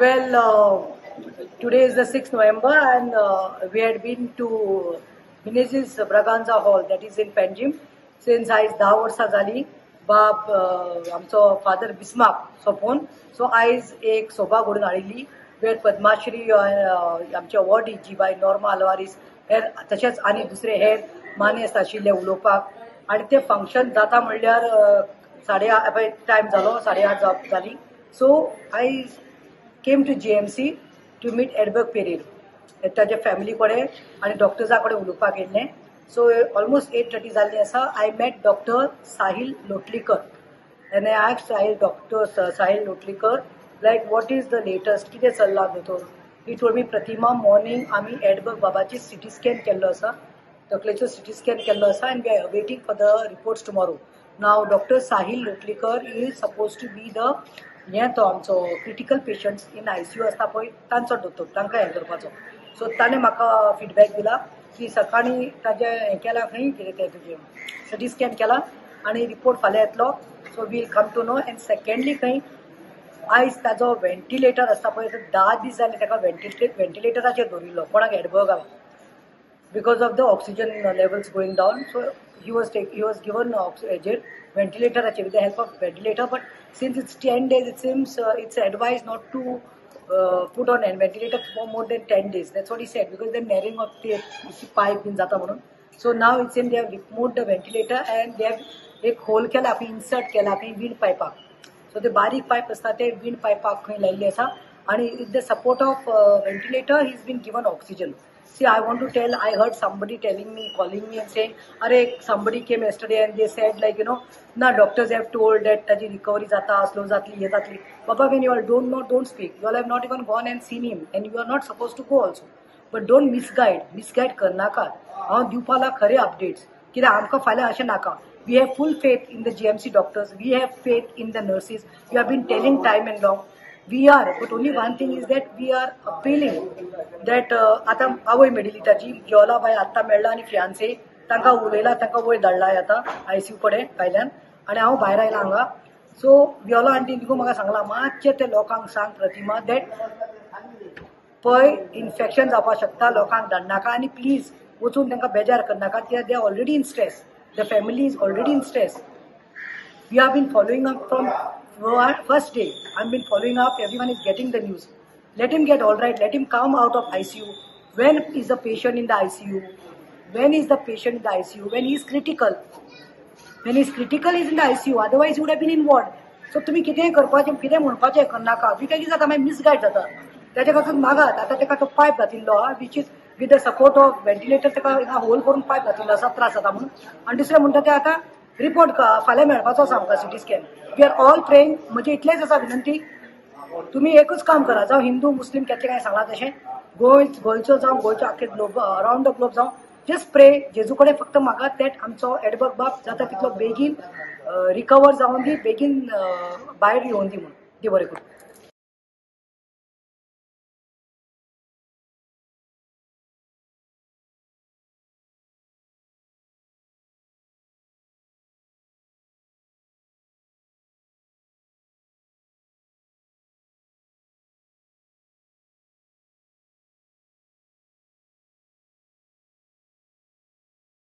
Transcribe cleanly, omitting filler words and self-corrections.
Well, today is the 6th November and we had been to Vinicius Braganza Hall that is in Panjim since आयज 10 वर्सां जाली. बाब आमचो father Bismarck सोपोन सो आयज एक सोबा घडून हाडिल्ली वेर पद्माश्री आमचे अवॉर्ड जीबाई नॉर्मा आल्वारीस हेर तशेंच आनी दुसरे हेर मानेस्त आशिल्ले उलोवपाक आनी ते फंक्शन जाता म्हणल्यार 8:30 टायम जालो 8:30 जाली. सो आय came to GMC to meet Edberg Pereira ताजे फॅमिली कडेन आनी डॉक्टर्सा कडेन उलोवपाक गेल्लें. सो ऑलमोस्ट 8:30 जाल्ली आसा. I met doctor Sahil Lotlikar and I asked doctor Sahil Lotlikar like what is the latest कितें चल्लां दोतोर. He told me Pratima morning आमी एडबर्ग बाबाची सिटी स्कॅन केल्लो आसा, तकलेचो सिटी स्कॅन केल्लो आसा and we are waiting for the reports tomorrow. नाव doctor Sahil Lotlikar is suppose to be the तो आमचो क्रिटिकल पेशंट्स इन ICU आसता पळय तांचो दोतोर, तांकां हें करपाचो. सो ताणें म्हाका फिडबॅक दिला की सकाळीं ताजें हें केलां खंय कितें तें तुजें सिटी स्कॅन केला आनी रिपोर्ट फाल्यां येतलो. So will come to know. And secondly खंय आयज ताजो व्हेंटिलेटर आसता पळय 10 दीस जाले ताका व्हेंटिलेटराचेर दवरिल्लो. कोणाक एडबर्गाक because of the oxygen levels going down. So he was given ventilator with the help of ventilator. But since it's 10 days, it seems it's advised not to put on a ventilator for more than 10 days. That's what he said, because they're narrowing up the pipe in jata म्हणून. So now it seems they have removed the ventilator and they have एक hole केला, insert केला wind pipe. So the बारीक pipe असता ते wind pipe खंय लायल्ले आसा आणि with the support of ventilator he's been given oxygen. See, I want to tell, I heard somebody calling me and saying, somebody came yesterday and they said doctors have told that taji recovery zata, slow zatli, ye zatli. Papa, when you all don't know, don't speak. You all have not even gone and seen him and you are not supposed to go also. But don't misguide karnaka. Haun diwpala khare updates. Kida amka फाल्यां अशें नाका. We have full faith in the GMC doctors. We have faith in the nurses. We have been telling time and long. We are, but only one thing is that we are appealing that आता आवय मेडिली ताची जेवला bye आत्ता मेळ्ळा आनी fiance तांकां उलयला, तांकां वयर धाडलाय आतां ICU कडेन भायल्यान आनी हांव भायर आयलां हांगा. सो वियोला आंटी देखून म्हाका सांगलां मातशें ते लोकांक सांग प्रतिमा दॅट पळय इन्फेक्शन जावपाक शकता, लोकांक धाडनाका आनी प्लीज वचून तांकां बेजार करनाका. They are already in stress, the family is already in stress. We are been following up from first day. I've been following up. Everyone is getting the news. Let him get all right. Let him come out of ICU. When is the patient in the ICU? When is the patient in the ICU? When he is critical. When he is critical, he is in the ICU. Otherwise, he would have been in ward. So तुम्ही कितेंय करपाचें, कितें म्हणपाचें करनाका. कितें जाता मागीर misguide जाता. त्याच्या खातीर मागात. आतां ताका तो पायप घातिल्लो आहा, which is with the support of ventilator ताका होल करून पायप घातिल्लो आसा त्रास जाता म्हणून. आनी दुसरें म्हणटा तें आतां रिपोर्ट फाल्यां मेळपाचो आसा आमकां CT scan. We are all praying. म्हणजे इतलेंच आसा विनंती, तुम्ही एकच काम करा. जावं हिंदू मुस्लीम केतलें काय सांगला तशें गोंयचो जावं गोंयच्या आख्खे ग्लोब अराउंड द ग्लोब जावं जस्ट प्रे. जेजू कडेन फक्त मागात दॅट आमचो एडबर्ग बाब जाता तितलो बेगीन रिकवर जावन दी, बेगीन भायर येवन दी म्हणून. दी बरें करून.